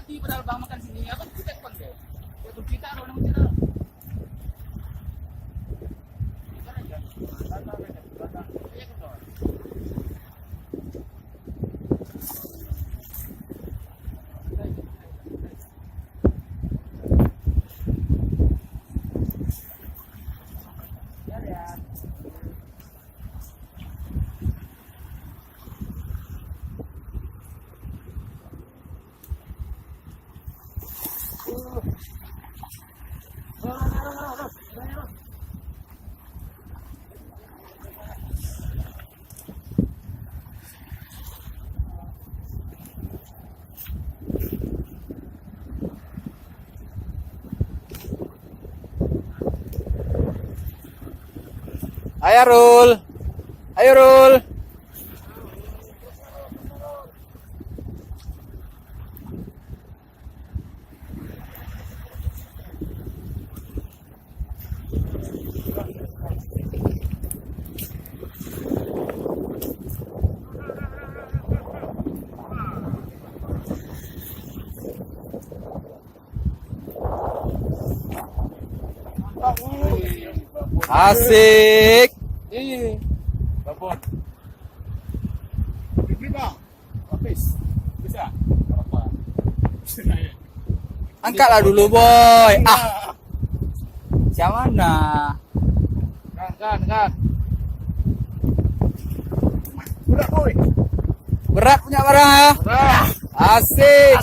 mati padahal bang makan sini apa kita pun deh. Itu kita lo nang kita. Ayo Rul. Ayo Rul. Asik. Iya. Babon. Beli bang. Habis. Bisa. Apa? Angkatlah dulu boy. Ah. Siapa mana? Kan. Berat boy. Berat punya barang ya. Berat. Asik.